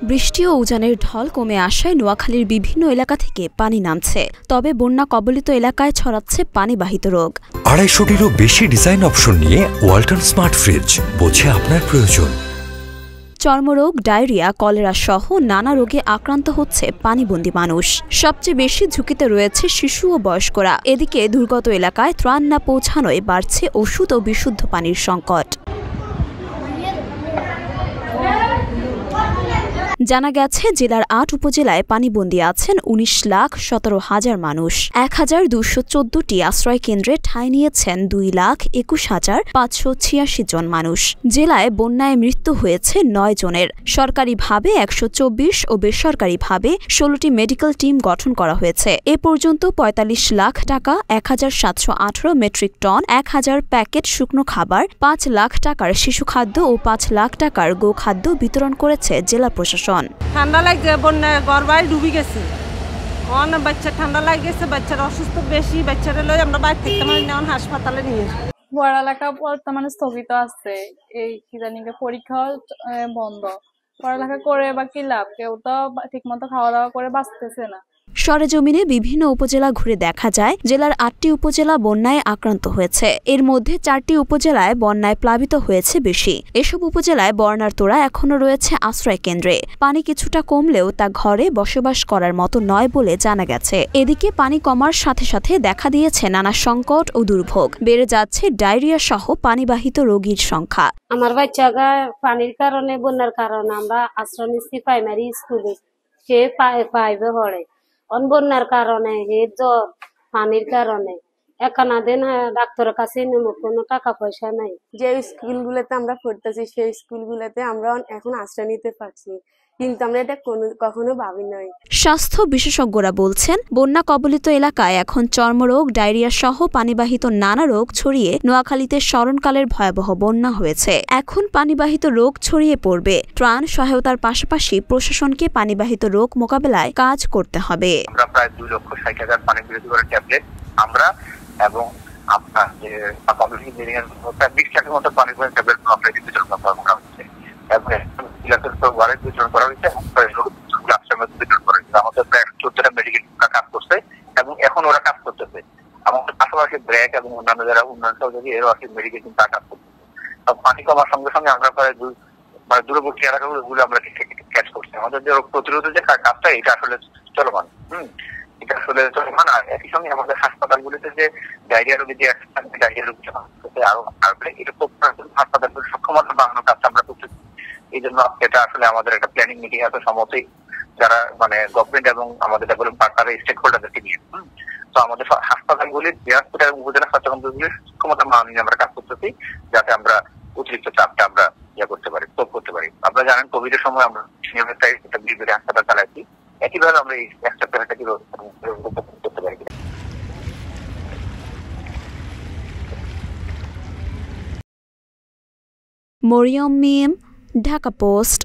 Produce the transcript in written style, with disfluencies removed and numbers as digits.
বৃষ্টি ও উজানের ঢল কমে আসায় নোয়াখালীর বিভিন্ন এলাকা থেকে পানি নামছে, তবে বন্যা কবলিত এলাকায় ছড়াচ্ছে পানিবাহিত রোগ। 250-টিরও বেশি ডিজাইন অপশন নিয়ে ওয়ালটন স্মার্ট ফ্রিজ, বোঝে আপনার প্রয়োজন। চর্মরোগ, ডায়রিয়া, কলেরা সহ নানা রোগে আক্রান্ত হচ্ছে পানিবন্দী মানুষ। সবচেয়ে বেশি ঝুঁকিতে রয়েছে শিশু ও বয়স্করা। এদিকে দুর্গত এলাকায় ত্রাণ না পৌঁছানোয় বাড়ছে ওষুধ ও বিশুদ্ধ পানির সংকট। জানা গেছে, জেলার ৮ উপজেলায় পানিবন্দী আছেন 19,17,000 মানুষ। 1,214টি আশ্রয় কেন্দ্রে ঠাঁই নিয়েছেন 2,21,586 জন মানুষ। জেলায় বন্যায় মৃত্যু হয়েছে 9 জনের। সরকারিভাবে 124 ও বেসরকারিভাবে 16টি মেডিকেল টিম গঠন করা হয়েছে। এ পর্যন্ত 45 লাখ টাকা, 1,718 মেট্রিক টন, 1,000 প্যাকেট শুকনো খাবার, 5 লাখ টাকার শিশু খাদ্য ও 5 লাখ টাকার গোখাদ্য বিতরণ করেছে জেলা প্রশাসন। ঠান্ডা লাগছে, বন্যায় ঘরবাড়ি ডুবে গেছে। অনেক বাচ্চা ঠান্ডা লাগছে, বাচ্চারা অসুস্থ বেশি। বাচ্চারা লই আমরা বাইরে থেকে নেওয়ান হাসপাতালে নিয়ে পড়ালেখা বর্তমানে স্থগিত আছে। এই কি জানি পরীক্ষা বন্ধ। পড়ালেখা করে বা কি লাভ? কেউ তো ঠিকমতো খাওয়া দাওয়া করে বাঁচতেছে না। সরেজমিনে বিভিন্ন উপজেলা ঘুরে দেখা যায়, জেলার 8টি উপজেলা বন্যায় আক্রান্ত হয়েছে। এর মধ্যে 4টি উপজেলায় বন্যায় প্লাবিত হয়েছে বেশি। এসব উপজেলায় বন্যার তোড়া এখনও রয়েছে আশ্রয় কেন্দ্রে। পানি কিছুটা কমলেও তা ঘরে বসবাস করার মতো নয় বলে জানা গেছে। এদিকে পানি কমার সাথে সাথে দেখা দিয়েছে নানা সংকট ও দুর্ভোগ। বেড়ে যাচ্ছে ডায়রিয়া সহ পানিবাহিত রোগীর সংখ্যা। আমার বাচ্চারা পানির কারণে, বন্যার কারণে আমরা আশ্রয় নিচ্ছি প্রাইমারি স্কুলে। সে পাইবে পড়ে বন্যার কারণে, জ্বর, পানির কারণে একানা দিন ডাক্তারের কাছে কোনো টাকা পয়সা নাই। যে স্কুলগুলোতে আমরা পড়তেছি সেই স্কুলগুলোতে আমরা এখন আশ্রয় নিতে পারছি, কিন্তু আমরা এটা কখনো ভাবি নাই। স্বাস্থ্য বিশেষজ্ঞরা বলছেন, বন্যা কবলিত এলাকায় এখন চর্মরোগ, ডায়রিয়া সহ পানিবাহিত নানা রোগ ছড়িয়ে নোয়াখালীতে স্মরণকালের ভয়াবহ বন্যা হয়েছে। এখন পানিবাহিত রোগ ছড়িয়ে পড়বে। ত্রাণ সহায়তার পাশাপাশি প্রশাসনকে পানিবাহিত রোগ মোকাবেলায় কাজ করতে হবে। আমরা প্রায় 2,60,000 পানি বিরোধী করে ট্যাবলেট আমরা এবং আপনার যে কমিউনিটি ইঞ্জিনিয়ার 20 টাকার মতো পানি ট্যাবলেট বিতরণ করা হচ্ছে এবং বিতরণ করা হয়েছে। আমাদের প্রায় 14টা মেডিকেল কাজ করছে এবং এখন ওরা কাজ করতেছে। আমাদের পাশাপাশি ব্র্যাক এবং অন্যান্য যারা উন্নয়ন সহযোগী এরও আসলে মেডিকেল কাজ করতেছে। পানি কমার সঙ্গে সঙ্গে আমরা প্রায় দূরবর্তী এলাকাগুলো আমরা ক্যাচ করছি। আমাদের যে রোগ প্রতিরোধের যে কাজটা, এটা আসলে চলমান। এটা আসলে চলমান। আর একই সঙ্গে আমাদের হাসপাতালগুলিতে যে ডায়রিয়া রোগী যে ডায়রিয়া রোগী আরো বাড়বে, এটা হাসপাতালগুলির সক্ষমতা বাড়ানোর কাজটা আমরা করতেছি। এই জন্য এটা আসলে আমাদের একটা প্ল্যানিং মিটিং আছে সম্মতি, যারা গভর্নমেন্ট এবং আমাদের ডেভেলপমেন্ট পার্টনার স্টেক হোল্ডারদেরকে নিয়ে। তো আমাদের হাসপাতালগুলির হসপিটাল উপজেলা স্বাস্থ্যকেন্দ্রগুলির সক্ষমতা বাড়ানো নিয়ে আমরা কাজ করতেছি, যাতে আমরা অতিরিক্ত চাপটা আমরা করতে পারি, স্তব করতে পারি। আপনারা জানেন, কোভিড এর সময় আমরা হাসপাতাল চালাইছি। একইভাবে আমরা এই একটা করতে পারি। মরিয়ম মিম, ঢাকা পোস্ট।